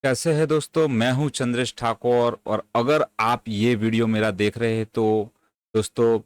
कैसे है दोस्तों। मैं हूं चंद्रेश ठाकुर और अगर आप ये वीडियो मेरा देख रहे हैं तो दोस्तों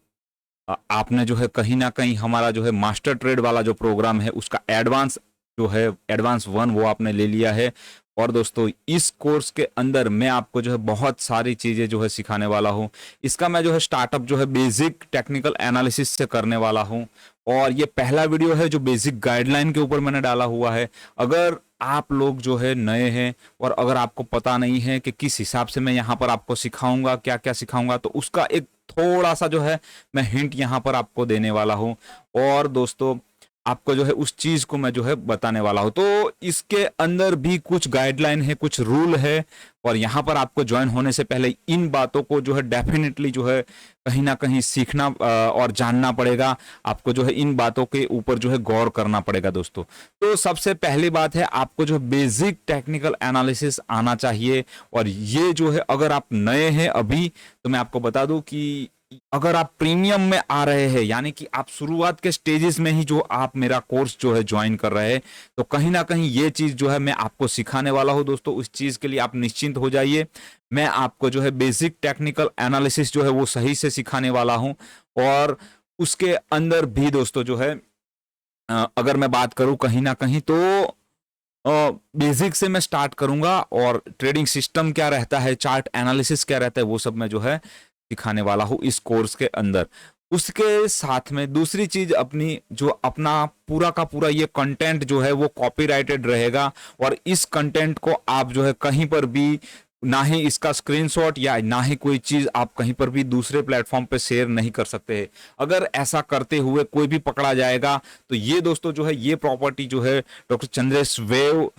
आपने जो है कहीं ना कहीं हमारा जो है मास्टर ट्रेड वाला जो प्रोग्राम है उसका एडवांस जो है एडवांस वन वो आपने ले लिया है। और दोस्तों इस कोर्स के अंदर मैं आपको जो है बहुत सारी चीज़ें जो है सिखाने वाला हूँ। इसका मैं जो है स्टार्टअप जो है बेसिक टेक्निकल एनालिसिस से करने वाला हूँ। और ये पहला वीडियो है जो बेसिक गाइडलाइन के ऊपर मैंने डाला हुआ है। अगर आप लोग जो है नए हैं और अगर आपको पता नहीं है कि किस हिसाब से मैं यहाँ पर आपको सिखाऊंगा, क्या क्या सिखाऊंगा, तो उसका एक थोड़ा सा जो है मैं हिंट यहाँ पर आपको देने वाला हूँ। और दोस्तों आपको जो है उस चीज को मैं जो है बताने वाला हूं। तो इसके अंदर भी कुछ गाइडलाइन है, कुछ रूल है। और यहाँ पर आपको ज्वाइन होने से पहले इन बातों को जो है डेफिनेटली जो है कहीं ना कहीं सीखना और जानना पड़ेगा। आपको जो है इन बातों के ऊपर जो है गौर करना पड़ेगा दोस्तों। तो सबसे पहली बात है आपको जो है बेसिक टेक्निकल एनालिसिस आना चाहिए। और ये जो है अगर आप नए हैं अभी, तो मैं आपको बता दूं कि अगर आप प्रीमियम में आ रहे हैं, यानी कि आप शुरुआत के स्टेजेस में ही जो आप मेरा कोर्स जो है ज्वाइन कर रहे हैं, तो कहीं ना कहीं ये चीज जो है मैं आपको सिखाने वाला हूं दोस्तों। उस चीज के लिए आप निश्चिंत हो जाइए। मैं आपको जो है बेसिक टेक्निकल एनालिसिस जो है वो सही से सिखाने वाला हूं। और उसके अंदर भी दोस्तों जो है अगर मैं बात करूं कहीं ना कहीं तो बेसिक से मैं स्टार्ट करूंगा। और ट्रेडिंग सिस्टम क्या रहता है, चार्ट एनालिसिस क्या रहता है, वो सब मैं जो है सिखाने वाला हूँ इस कोर्स के अंदर। उसके साथ में दूसरी चीज अपनी जो अपना पूरा का पूरा ये कंटेंट जो है वो कॉपीराइटेड रहेगा। और इस कंटेंट को आप जो है कहीं पर भी ना ही इसका स्क्रीनशॉट या ना ही कोई चीज आप कहीं पर भी दूसरे प्लेटफॉर्म पे शेयर नहीं कर सकते हैं। अगर ऐसा करते हुए कोई भी पकड़ा जाएगा तो ये दोस्तों जो है ये प्रॉपर्टी जो है डॉक्टर चंद्रेश वेव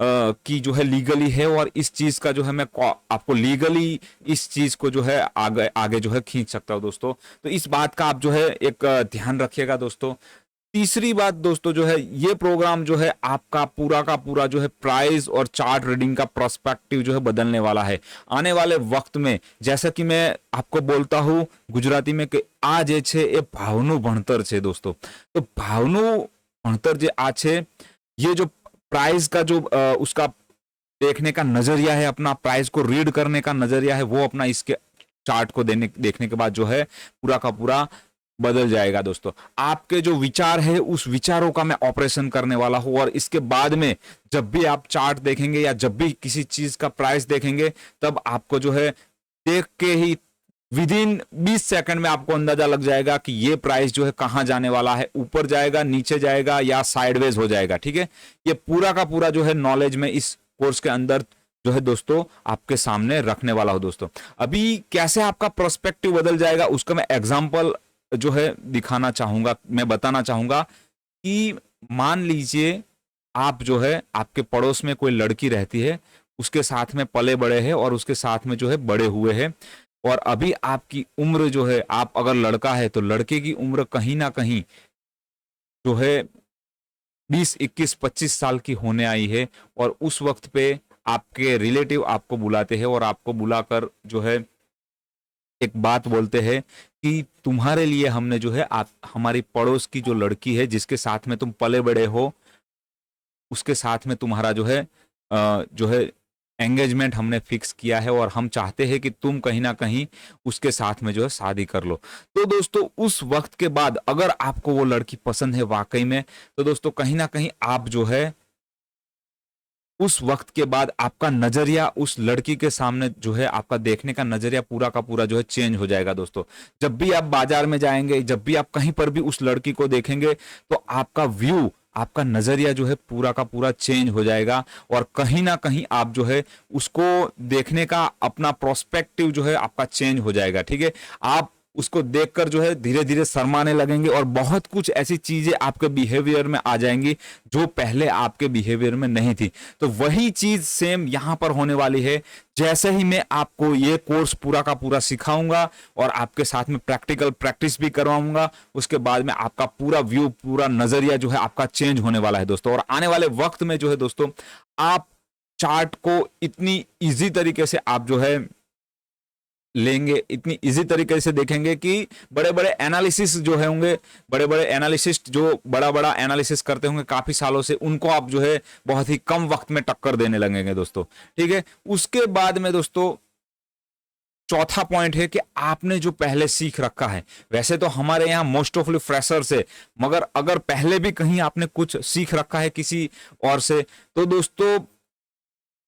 की जो है लीगली है। और इस चीज का जो है मैं आपको लीगली इस चीज को जो है आगे आगे जो है खींच सकता हूं दोस्तों। तो इस बात का आप जो है एक ध्यान रखिएगा दोस्तों। तीसरी बात दोस्तों जो है ये प्रोग्राम जो है आपका पूरा का पूरा जो है प्राइस और चार्ट रीडिंग का पर्सपेक्टिव जो है बदलने वाला है आने वाले वक्त में। जैसा कि मैं आपको बोलता हूं गुजराती में कि आज ये छे ये भावनु भणतर छे दोस्तों। तो भावनु भणतर जे आ छे, ये जो प्राइस का जो उसका देखने का नजरिया है, अपना प्राइस को रीड करने का नजरिया है, वो अपना इसके चार्ट को देखने के बाद जो है पूरा का पूरा बदल जाएगा दोस्तों। आपके जो विचार है उस विचारों का मैं ऑपरेशन करने वाला हूं। और इसके बाद में जब भी आप चार्ट देखेंगे या जब भी किसी चीज का प्राइस देखेंगे, तब आपको जो है देख के ही विद इन 20 सेकंड में आपको अंदाजा लग जाएगा कि ये प्राइस जो है कहां जाने वाला है, ऊपर जाएगा, नीचे जाएगा या साइडवेज हो जाएगा। ठीक है, ये पूरा का पूरा जो है नॉलेज में इस कोर्स के अंदर जो है दोस्तों आपके सामने रखने वाला हूं दोस्तों। अभी कैसे आपका प्रोस्पेक्टिव बदल जाएगा उसका मैं एग्जांपल जो है दिखाना चाहूंगा, मैं बताना चाहूंगा कि मान लीजिए आप जो है आपके पड़ोस में कोई लड़की रहती है, उसके साथ में पले बड़े हैं और उसके साथ में जो है बड़े हुए हैं। और अभी आपकी उम्र जो है, आप अगर लड़का है तो लड़के की उम्र कहीं ना कहीं जो है 20 21 25 साल की होने आई है। और उस वक्त पे आपके रिलेटिव आपको बुलाते हैं और आपको बुलाकर जो है एक बात बोलते हैं कि तुम्हारे लिए हमने जो है आप हमारी पड़ोस की जो लड़की है जिसके साथ में तुम पले बड़े हो, उसके साथ में तुम्हारा जो है एंगेजमेंट हमने फिक्स किया है और हम चाहते हैं कि तुम कहीं ना कहीं उसके साथ में जो है शादी कर लो। तो दोस्तों उस वक्त के बाद अगर आपको वो लड़की पसंद है वाकई में, तो दोस्तों कहीं ना कहीं आप जो है उस वक्त के बाद आपका नजरिया उस लड़की के सामने जो है आपका देखने का नजरिया पूरा का पूरा जो है चेंज हो जाएगा दोस्तों। जब भी आप बाजार में जाएंगे, जब भी आप कहीं पर भी उस लड़की को देखेंगे, तो आपका व्यू, आपका नजरिया जो है पूरा का पूरा चेंज हो जाएगा। और कहीं ना कहीं आप जो है उसको देखने का अपना प्रोस्पेक्टिव जो है आपका चेंज हो जाएगा। ठीक है, आप उसको देखकर जो है धीरे धीरे शर्माने लगेंगे और बहुत कुछ ऐसी चीजें आपके बिहेवियर में आ जाएंगी जो पहले आपके बिहेवियर में नहीं थी। तो वही चीज सेम यहां पर होने वाली है। जैसे ही मैं आपको ये कोर्स पूरा का पूरा सिखाऊंगा और आपके साथ में प्रैक्टिकल प्रैक्टिस भी करवाऊंगा, उसके बाद में आपका पूरा व्यू, पूरा नजरिया जो है आपका चेंज होने वाला है दोस्तों। और आने वाले वक्त में जो है दोस्तों आप चार्ट को इतनी इजी तरीके से आप जो है लेंगे, इतनी इजी तरीके से देखेंगे कि बड़े बड़े एनालिसिस जो है होंगे, बड़े बड़े एनालिसिस्ट जो बड़ा बड़ा एनालिसिस करते होंगे काफी सालों से, उनको आप जो है बहुत ही कम वक्त में टक्कर देने लगेंगे दोस्तों। ठीक है, उसके बाद में दोस्तों चौथा पॉइंट है कि आपने जो पहले सीख रखा है, वैसे तो हमारे यहाँ मोस्ट ऑफ फ्रेशर्स है, मगर अगर पहले भी कहीं आपने कुछ सीख रखा है किसी और से, तो दोस्तों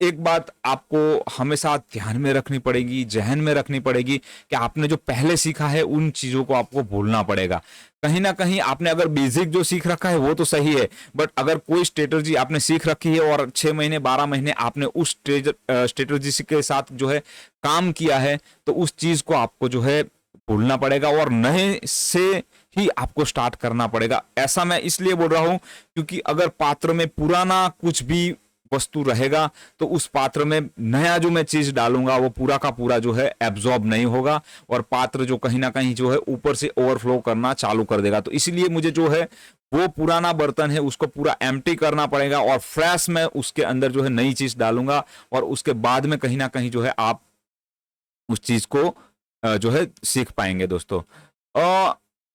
एक बात आपको हमेशा ध्यान में रखनी पड़ेगी, जहन में रखनी पड़ेगी कि आपने जो पहले सीखा है उन चीजों को आपको भूलना पड़ेगा। कहीं ना कहीं आपने अगर बेसिक जो सीख रखा है वो तो सही है, बट अगर कोई स्ट्रेटजी आपने सीख रखी है और 6 महीने 12 महीने आपने उस स्ट्रेटजी के साथ जो है काम किया है, तो उस चीज को आपको जो है भूलना पड़ेगा और नए से ही आपको स्टार्ट करना पड़ेगा। ऐसा मैं इसलिए बोल रहा हूं क्योंकि अगर पात्र में पुराना कुछ भी वस्तु रहेगा तो उस पात्र में नया जो मैं चीज डालूंगा वो पूरा का पूरा जो है एब्जॉर्ब नहीं होगा और पात्र जो कहीं ना कहीं जो है ऊपर से ओवरफ्लो करना चालू कर देगा। तो इसलिए मुझे जो है वो पुराना बर्तन है उसको पूरा एम्प्टी करना पड़ेगा और फ्रेश में उसके अंदर जो है नई चीज डालूंगा और उसके बाद में कहीं ना कहीं जो है आप उस चीज को जो है सीख पाएंगे दोस्तों।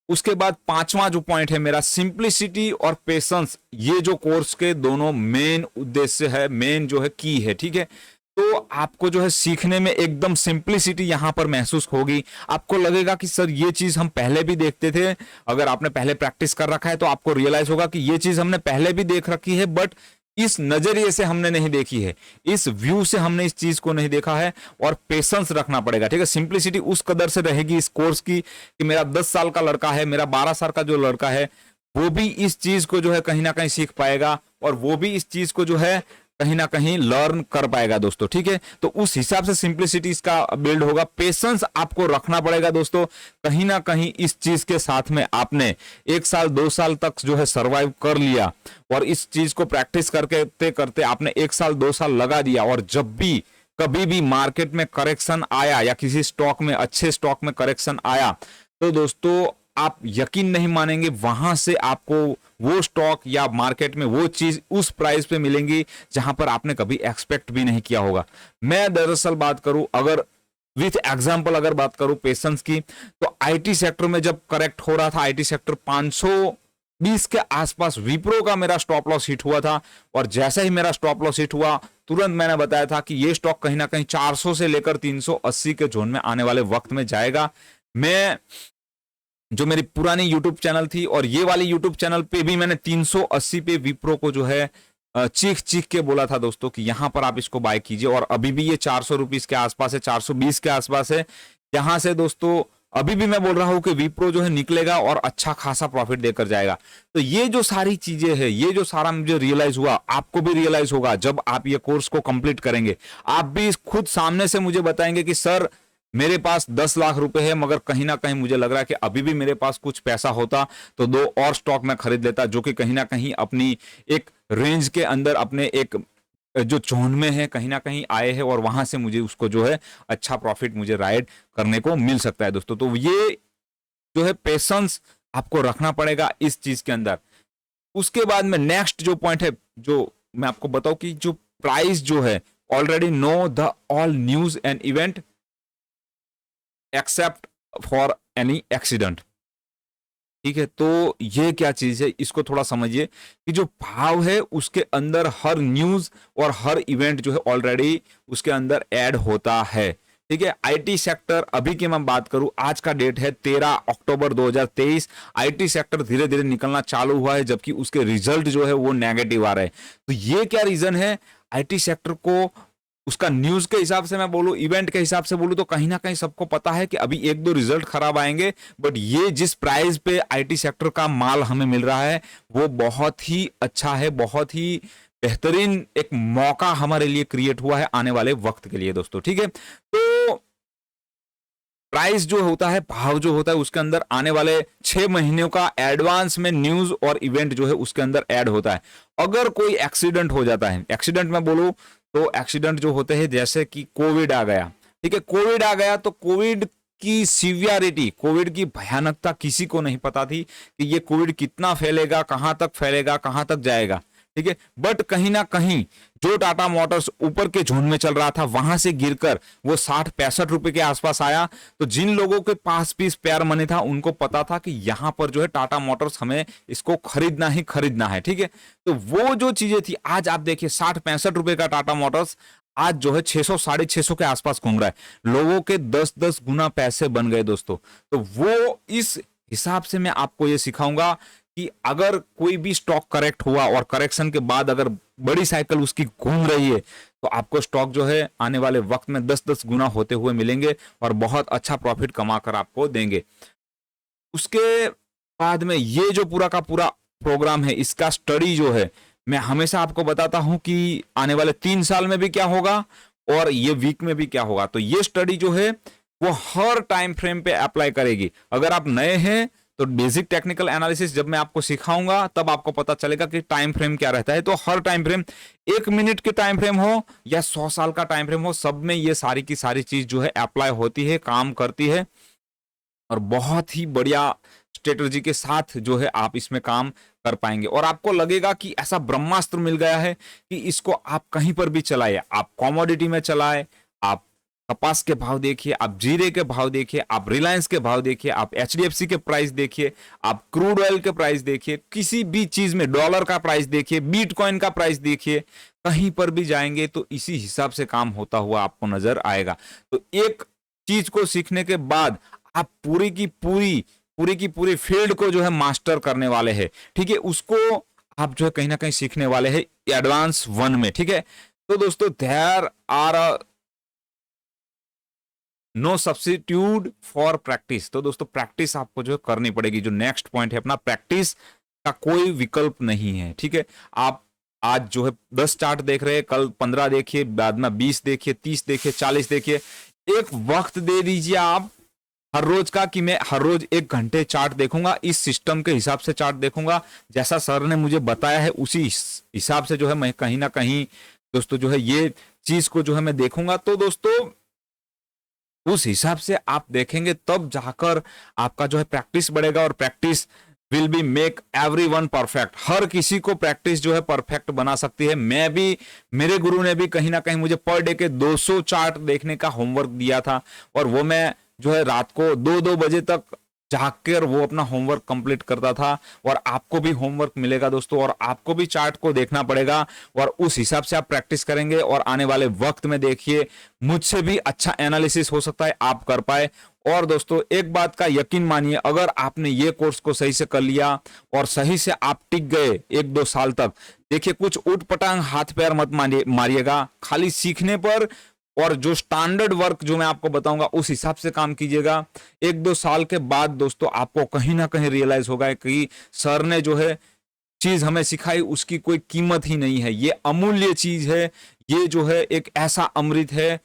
उसके बाद पांचवा जो पॉइंट है मेरा, सिंप्लिसिटी और पेशेंस। ये जो कोर्स के दोनों मेन उद्देश्य है, मेन जो है की है। ठीक है, तो आपको जो है सीखने में एकदम सिंप्लिसिटी यहां पर महसूस होगी। आपको लगेगा कि सर ये चीज हम पहले भी देखते थे, अगर आपने पहले प्रैक्टिस कर रखा है तो आपको रियलाइज होगा कि ये चीज हमने पहले भी देख रखी है, बट इस नजरिए से हमने नहीं देखी है, इस व्यू से हमने इस चीज को नहीं देखा है। और पेशेंस रखना पड़ेगा। ठीक है, सिंप्लिसिटी उस कदर से रहेगी इस कोर्स की कि मेरा 10 साल का लड़का है, मेरा 12 साल का जो लड़का है, वो भी इस चीज को जो है कहीं ना कहीं सीख पाएगा और वो भी इस चीज को जो है कहीं ना कहीं लर्न कर पाएगा दोस्तों। ठीक है, तो उस हिसाब से सिंप्लिसिटी इसका बिल्ड होगा। पेशेंस आपको रखना पड़ेगा दोस्तों। कहीं ना कहीं इस चीज के साथ में आपने 1 साल 2 साल तक जो है सरवाइव कर लिया और इस चीज को प्रैक्टिस करते करते आपने 1 साल 2 साल लगा दिया और जब भी कभी भी मार्केट में करेक्शन आया या किसी स्टॉक में, अच्छे स्टॉक में करेक्शन आया, तो दोस्तों आप यकीन नहीं मानेंगे, वहां से आपको वो स्टॉक या मार्केट में वो चीज उस प्राइस पे मिलेंगी जहां पर आपने कभी एक्सपेक्ट भी नहीं किया होगा। मैं दरअसल बात करूं, अगर विथ एग्जांपल अगर बात करूं पेशेंस की, तो आईटी सेक्टर में जब करेक्ट हो रहा था, आईटी सेक्टर 520 के आसपास विप्रो का मेरा स्टॉप लॉस हिट हुआ था और जैसे ही मेरा स्टॉप लॉस हिट हुआ तुरंत मैंने बताया था कि ये स्टॉक कहीं ना कहीं 400 से लेकर 380 के जोन में आने वाले वक्त में जाएगा। मैं जो मेरी पुरानी YouTube चैनल थी और ये वाली YouTube चैनल पे भी मैंने 380 पे विप्रो को जो है चीख चीख के बोला था दोस्तों कि यहां पर आप इसको बाय कीजिए और अभी भी ये 400 रुपीज के आसपास है, 420 के आसपास है। यहां से दोस्तों अभी भी मैं बोल रहा हूं कि विप्रो जो है निकलेगा और अच्छा खासा प्रॉफिट देकर जाएगा। तो ये जो सारी चीजें हैं, ये जो सारा मुझे रियलाइज हुआ, आपको भी रियलाइज होगा जब आप ये कोर्स को कंप्लीट करेंगे। आप भी खुद सामने से मुझे बताएंगे कि सर मेरे पास 10 लाख रुपए है, मगर कहीं ना कहीं मुझे लग रहा है कि अभी भी मेरे पास कुछ पैसा होता तो 2 और स्टॉक मैं खरीद लेता, जो कि कहीं ना कहीं अपनी एक रेंज के अंदर, अपने एक जो जोन में है कहीं ना कहीं आए हैं और वहां से मुझे उसको जो है अच्छा प्रॉफिट मुझे राइड करने को मिल सकता है दोस्तों। तो ये जो है पेशेंस आपको रखना पड़ेगा इस चीज के अंदर। उसके बाद में नेक्स्ट जो पॉइंट है, जो मैं आपको बताऊं कि जो प्राइस जो है, already know the all news and event except for any accident. ठीक है, तो ये क्या चीज है, इसको थोड़ा समझिए कि जो भाव है उसके अंदर हर न्यूज और हर इवेंट जो है ऑलरेडी उसके अंदर ऐड होता है। ठीक है, आईटी सेक्टर अभी की मैं बात करूं, आज का डेट है 13 अक्टूबर 2023। आईटी सेक्टर धीरे धीरे निकलना चालू हुआ है, जबकि उसके रिजल्ट जो है वो नेगेटिव आ रहे हैं। तो ये क्या रीजन है, आईटी सेक्टर को उसका न्यूज के हिसाब से मैं बोलूं, इवेंट के हिसाब से बोलूं, तो कहीं ना कहीं सबको पता है कि अभी 1-2 रिजल्ट खराब आएंगे, बट ये जिस प्राइस पे आईटी सेक्टर का माल हमें मिल रहा है वो बहुत ही अच्छा है, बहुत ही बेहतरीन एक मौका हमारे लिए क्रिएट हुआ है आने वाले वक्त के लिए दोस्तों। ठीक है, तो प्राइस जो होता है, भाव जो होता है, उसके अंदर आने वाले 6 महीनों का एडवांस में न्यूज और इवेंट जो है उसके अंदर ऐड होता है। अगर कोई एक्सीडेंट हो जाता है, एक्सीडेंट में बोलूं तो एक्सीडेंट जो होते हैं, जैसे कि कोविड आ गया, ठीक है, कोविड आ गया, तो कोविड की सीवियरिटी, कोविड की भयानकता किसी को नहीं पता थी कि ये कोविड कितना फैलेगा, कहां तक फैलेगा, कहां तक जाएगा। ठीक है। बट कहीं ना कहीं जो टाटा मोटर्स ऊपर के जोन में चल रहा था वहां से गिरकर वो 60-65 रुपए के आसपास आया। तो जिन लोगों के पास भी स्पेयर मनी था उनको पता था कि यहां पर जो है टाटा मोटर्स हमें इसको खरीदना ही खरीदना है, ठीक है। तो वो जो चीजें थी, आज आप देखिए 60-65 रुपए का टाटा मोटर्स आज जो है 600 650 के आसपास घूम रहा है। लोगों के 10-10 गुना पैसे बन गए दोस्तों। तो वो इस हिसाब से मैं आपको ये सिखाऊंगा कि अगर कोई भी स्टॉक करेक्ट हुआ और करेक्शन के बाद अगर बड़ी साइकिल उसकी घूम रही है तो आपको स्टॉक जो है आने वाले वक्त में 10-10 गुना होते हुए मिलेंगे और बहुत अच्छा प्रॉफिट कमा कर आपको देंगे। उसके बाद में ये जो पूरा का पूरा प्रोग्राम है, इसका स्टडी जो है मैं हमेशा आपको बताता हूं कि आने वाले 3 साल में भी क्या होगा और ये वीक में भी क्या होगा। तो ये स्टडी जो है वो हर टाइम फ्रेम पे अप्लाई करेगी। अगर आप नए हैं तो बेसिक टेक्निकल एनालिसिस जब मैं आपको सिखाऊंगा तब आपको पता चलेगा कि टाइम फ्रेम क्या रहता है। तो हर टाइम फ्रेम, 1 मिनट के टाइम फ्रेम हो या 100 साल का टाइम फ्रेम हो, सब में ये सारी की सारी चीज जो है अप्लाई होती है, काम करती है और बहुत ही बढ़िया स्ट्रेटजी के साथ जो है आप इसमें काम कर पाएंगे। और आपको लगेगा कि ऐसा ब्रह्मास्त्र मिल गया है कि इसको आप कहीं पर भी चलाइए। आप कमोडिटी में चलाए, आप कपास के भाव देखिए, आप जीरे के भाव देखिए, आप रिलायंस के भाव देखिए, आप एचडीएफसी के प्राइस देखिए, आप क्रूड ऑयल के प्राइस देखिए, किसी भी चीज में डॉलर का प्राइस देखिए, बिटकॉइन का प्राइस देखिए, कहीं पर भी जाएंगे तो इसी हिसाब से काम होता हुआ आपको नजर आएगा। तो एक चीज को सीखने के बाद आप पूरी की पूरी फील्ड को जो है मास्टर करने वाले हैं, ठीक है। उसको आप जो है कहीं ना कहीं सीखने वाले हैं एडवांस 1 में, ठीक है। तो दोस्तों there are no substitute for practice. तो दोस्तों प्रैक्टिस आपको जो है करनी पड़ेगी। जो नेक्स्ट पॉइंट है अपना, प्रैक्टिस का कोई विकल्प नहीं है, ठीक है। आप आज जो है 10 चार्ट देख रहे हैं, कल 15 देखिए, बाद में 20 देखिए, 30 देखिए, 40 देखिए। एक वक्त दे दीजिए आप हर रोज का कि मैं हर रोज 1 घंटे चार्ट देखूंगा, इस सिस्टम के हिसाब से चार्ट देखूंगा, जैसा सर ने मुझे बताया है उसी हिसाब से जो है मैं कहीं ना कहीं दोस्तों जो है ये चीज को जो है मैं देखूंगा। तो दोस्तों उस हिसाब से आप देखेंगे तब जाकर आपका जो है प्रैक्टिस बढ़ेगा और practice will be make everyone perfect. हर किसी को प्रैक्टिस जो है परफेक्ट बना सकती है। मैं भी, मेरे गुरु ने भी कहीं ना कहीं मुझे पर डे के 200 चार्ट देखने का होमवर्क दिया था और वो मैं जो है रात को 2-2 बजे तक जाग कर वो अपना होमवर्क कंप्लीट करता था। और आपको भी होमवर्क मिलेगा दोस्तों और आपको भी चार्ट को देखना पड़ेगा और उस हिसाब से आप प्रैक्टिस करेंगे और आने वाले वक्त में देखिए मुझसे भी अच्छा एनालिसिस हो सकता है आप कर पाए। और दोस्तों एक बात का यकीन मानिए, अगर आपने ये कोर्स को सही से कर लिया और सही से आप टिक गए 1-2 साल तक, देखिए कुछ उठपटांग हाथ पैर मत मारिएगा, खाली सीखने पर और जो स्टैंडर्ड वर्क जो मैं आपको बताऊंगा उस हिसाब से काम कीजिएगा। 1-2 साल के बाद दोस्तों आपको कहीं ना कहीं रियलाइज होगा कि सर ने जो है चीज हमें सिखाई उसकी कोई कीमत ही नहीं है। ये अमूल्य चीज है, ये जो है एक ऐसा अमृत है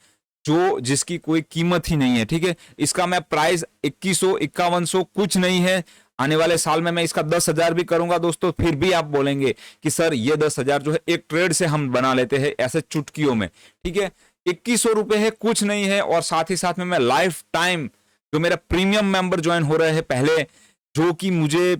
जो जिसकी कोई कीमत ही नहीं है, ठीक है। इसका मैं प्राइस 2100 5100 कुछ नहीं है। आने वाले साल में मैं इसका 10,000 भी करूंगा दोस्तों, फिर भी आप बोलेंगे कि सर ये 10,000 जो है एक ट्रेड से हम बना लेते हैं ऐसे चुटकियों में, ठीक है। 2100 रुपए है, कुछ नहीं है। और साथ ही साथ में मैं लाइफ टाइम जो मेरा प्रीमियम मेंबर ज्वाइन हो रहे हैं पहले, जो कि मुझे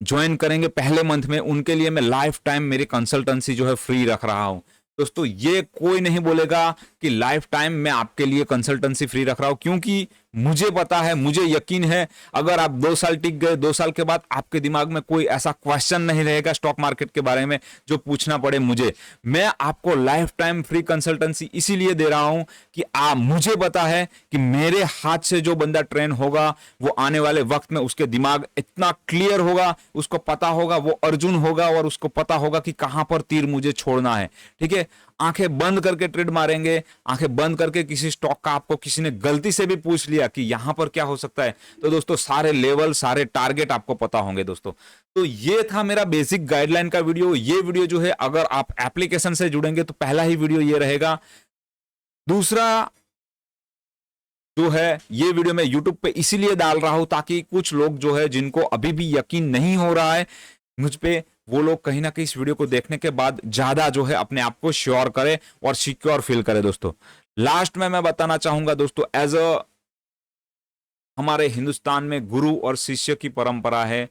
ज्वाइन करेंगे पहले मंथ में, उनके लिए मैं लाइफ टाइम मेरी कंसल्टेंसी जो है फ्री रख रहा हूं। दोस्तों ये कोई नहीं बोलेगा कि लाइफ टाइम मैं आपके लिए कंसल्टेंसी फ्री रख रहा हूं, क्योंकि मुझे पता है, मुझे यकीन है अगर आप 2 साल टिक गए, 2 साल के बाद आपके दिमाग में कोई ऐसा क्वेश्चन नहीं रहेगा स्टॉक मार्केट के बारे में जो पूछना पड़े मुझे। मैं आपको लाइफ टाइम फ्री कंसल्टेंसी इसीलिए दे रहा हूं कि मुझे पता है कि मेरे हाथ से जो बंदा ट्रेन होगा वो आने वाले वक्त में उसके दिमाग इतना क्लियर होगा, उसको पता होगा वो अर्जुन होगा और उसको पता होगा कि कहां पर तीर मुझे छोड़ना है, ठीक है। आंखें बंद करके ट्रेड मारेंगे, आंखें बंद करके किसी स्टॉक का आपको किसी ने गलती से भी पूछ लिया कि यहां पर क्या हो सकता है, तो दोस्तों सारे लेवल सारे टारगेट आपको पता होंगे दोस्तों। तो ये था मेरा बेसिक गाइडलाइन का वीडियो। ये वीडियो जो है अगर आप एप्लीकेशन से जुड़ेंगे तो पहला ही वीडियो ये रहेगा। दूसरा जो है ये वीडियो मैं YouTube पे इसीलिए डाल रहा हूं ताकि कुछ लोग जो है जिनको अभी भी यकीन नहीं हो रहा है मुझ पे, वो लोग कहीं ना कहीं इस वीडियो को देखने के बाद ज्यादा जो है अपने आप को श्योर करे और सिक्योर फील करे दोस्तों। लास्ट में मैं बताना चाहूंगा दोस्तों, एज अ हमारे हिंदुस्तान में गुरु और शिष्य की परंपरा है।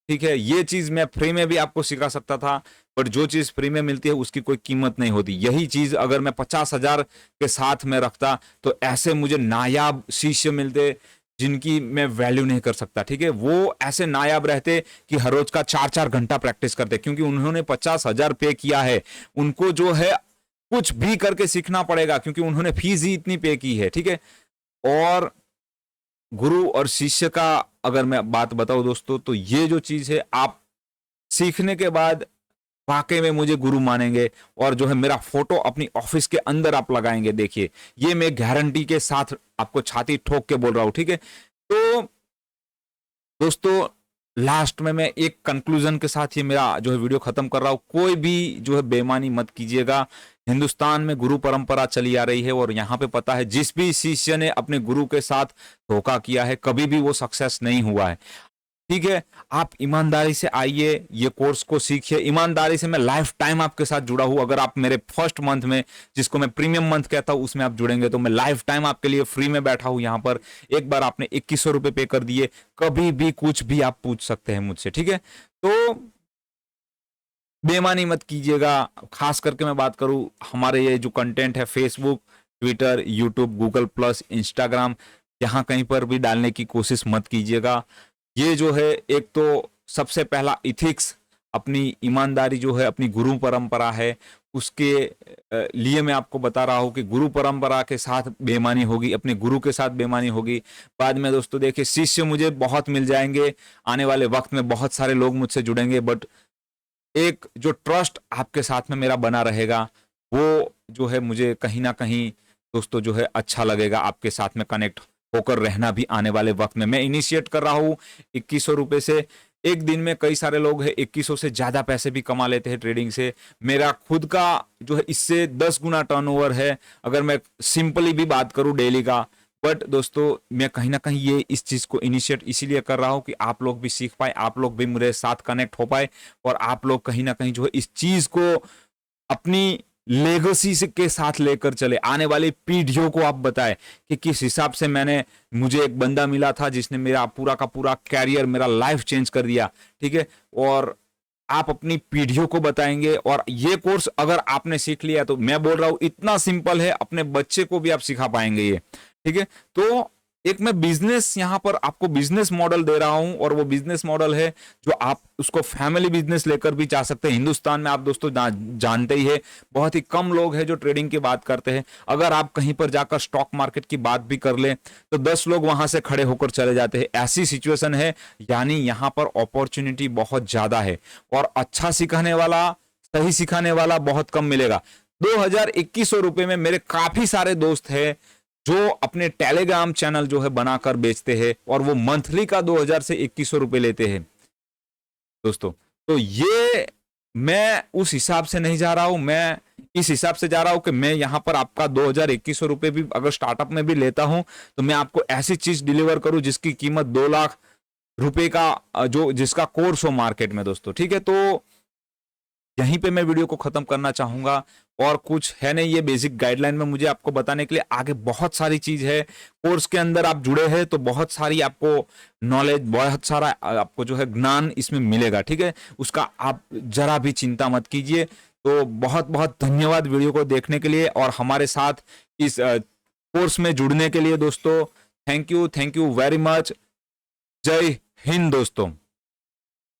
ठीक है, ये चीज मैं फ्री में भी आपको सिखा सकता था, बट जो चीज फ्री में मिलती है उसकी कोई कीमत नहीं होती। यही चीज अगर मैं 50,000 के साथ में रखता तो ऐसे मुझे नायाब शिष्य मिलते जिनकी मैं वैल्यू नहीं कर सकता। ठीक है, वो ऐसे नायाब रहते कि हर रोज का 4-4 घंटा प्रैक्टिस करते, क्योंकि उन्होंने 50,000 पे किया है। उनको जो है कुछ भी करके सीखना पड़ेगा, क्योंकि उन्होंने फीस ही इतनी पे की है। ठीक है, और गुरु और शिष्य का अगर मैं बात बताऊं दोस्तों, तो ये जो चीज है, आप सीखने के बाद वाकई में मुझे गुरु मानेंगे, और जो है मेरा फोटो अपनी ऑफिस के अंदर आप लगाएंगे। देखिए, ये मैं गारंटी के साथ आपको छाती ठोक के बोल रहा हूं। ठीक है, तो दोस्तों लास्ट में मैं एक कंक्लूजन के साथ ये मेरा जो है वीडियो खत्म कर रहा हूं। कोई भी जो है बेईमानी मत कीजिएगा। हिंदुस्तान में गुरु परंपरा चली आ रही है, और यहाँ पे पता है जिस भी शिष्य ने अपने गुरु के साथ धोखा किया है, कभी भी वो सक्सेस नहीं हुआ है। ठीक है, आप ईमानदारी से आइए, ये कोर्स को सीखिए ईमानदारी से। मैं लाइफ टाइम आपके साथ जुड़ा हूं। अगर आप मेरे फर्स्ट मंथ में, जिसको मैं प्रीमियम मंथ कहता हूं, उसमें आप जुड़ेंगे तो मैं लाइफ टाइम आपके लिए फ्री में बैठा हूं यहाँ पर। एक बार आपने 2100 रुपए पे कर दिए, कभी भी कुछ भी आप पूछ सकते हैं मुझसे। ठीक है, तो बेईमानी मत कीजिएगा। खास करके मैं बात करूं, हमारे ये जो कंटेंट है Facebook, Twitter, YouTube, Google plus, Instagram, यहाँ कहीं पर भी डालने की कोशिश मत कीजिएगा। ये जो है, एक तो सबसे पहला इथिक्स, अपनी ईमानदारी जो है, अपनी गुरु परंपरा है, उसके लिए मैं आपको बता रहा हूं कि गुरु परंपरा के साथ बेईमानी होगी, अपने गुरु के साथ बेईमानी होगी। बाद में दोस्तों देखिए, शिष्य मुझे बहुत मिल जाएंगे, आने वाले वक्त में बहुत सारे लोग मुझसे जुड़ेंगे, बट एक जो ट्रस्ट आपके साथ में मेरा बना रहेगा, वो जो है मुझे कहीं ना कहीं दोस्तों जो है अच्छा लगेगा, आपके साथ में कनेक्ट होकर रहना भी आने वाले वक्त में। मैं इनिशिएट कर रहा हूँ 2100 रुपए से। एक दिन में कई सारे लोग हैं 2100 से ज्यादा पैसे भी कमा लेते हैं ट्रेडिंग से। मेरा खुद का जो है इससे 10 गुना टर्नओवर है, अगर मैं सिंपली भी बात करूं डेली का। बट दोस्तों मैं कहीं ना कहीं ये इस चीज को इनिशिएट इसीलिए कर रहा हूं कि आप लोग भी सीख पाए, आप लोग भी मेरे साथ कनेक्ट हो पाए, और आप लोग कहीं ना कहीं जो है इस चीज को अपनी लेगेसी के साथ लेकर चले। आने वाली पीढ़ियों को आप बताएं कि किस हिसाब से मुझे एक बंदा मिला था जिसने मेरा पूरा का पूरा कैरियर, मेरा लाइफ चेंज कर दिया। ठीक है, और आप अपनी पीढ़ियों को बताएंगे। और ये कोर्स अगर आपने सीख लिया, तो मैं बोल रहा हूं इतना सिंपल है, अपने बच्चे को भी आप सिखा पाएंगे ये। ठीक है, तो एक मैं बिजनेस यहाँ पर आपको बिजनेस मॉडल दे रहा हूं, और वो बिजनेस मॉडल है जो आप उसको फैमिली बिजनेस लेकर भी जा सकते हैं। हिंदुस्तान में आप दोस्तों जानते ही है, बहुत ही कम लोग हैं जो ट्रेडिंग की बात करते हैं। अगर आप कहीं पर जाकर स्टॉक मार्केट की बात भी कर ले, तो 10 लोग वहां से खड़े होकर चले जाते हैं। ऐसी सिचुएशन है, यानी यहाँ पर अपॉर्चुनिटी बहुत ज्यादा है, और अच्छा सिखाने वाला, सही सिखाने वाला बहुत कम मिलेगा। 2100 रुपए में मेरे काफी सारे दोस्त हैं जो अपने टेलीग्राम चैनल जो है बनाकर बेचते हैं, और वो मंथली का 2000 से 2100 रुपए लेते हैं दोस्तों। तो ये मैं उस हिसाब से नहीं जा रहा हूं, मैं इस हिसाब से जा रहा हूं कि मैं यहां पर आपका 2100 रुपए भी अगर स्टार्टअप में भी लेता हूं, तो मैं आपको ऐसी चीज डिलीवर करूं जिसकी कीमत 2 लाख रुपए का, जो जिसका कोर्स हो मार्केट में दोस्तों। ठीक है, तो यहीं पे मैं वीडियो को खत्म करना चाहूंगा, और कुछ है नहीं, ये बेसिक गाइडलाइन में मुझे आपको बताने के लिए। आगे बहुत सारी चीज है, कोर्स के अंदर आप जुड़े हैं तो बहुत सारी आपको नॉलेज, बहुत सारा आपको जो है ज्ञान इसमें मिलेगा। ठीक है, उसका आप जरा भी चिंता मत कीजिए। तो बहुत बहुत धन्यवाद वीडियो को देखने के लिए, और हमारे साथ इस कोर्स में जुड़ने के लिए दोस्तों। Thank you very much. जय हिंद दोस्तों।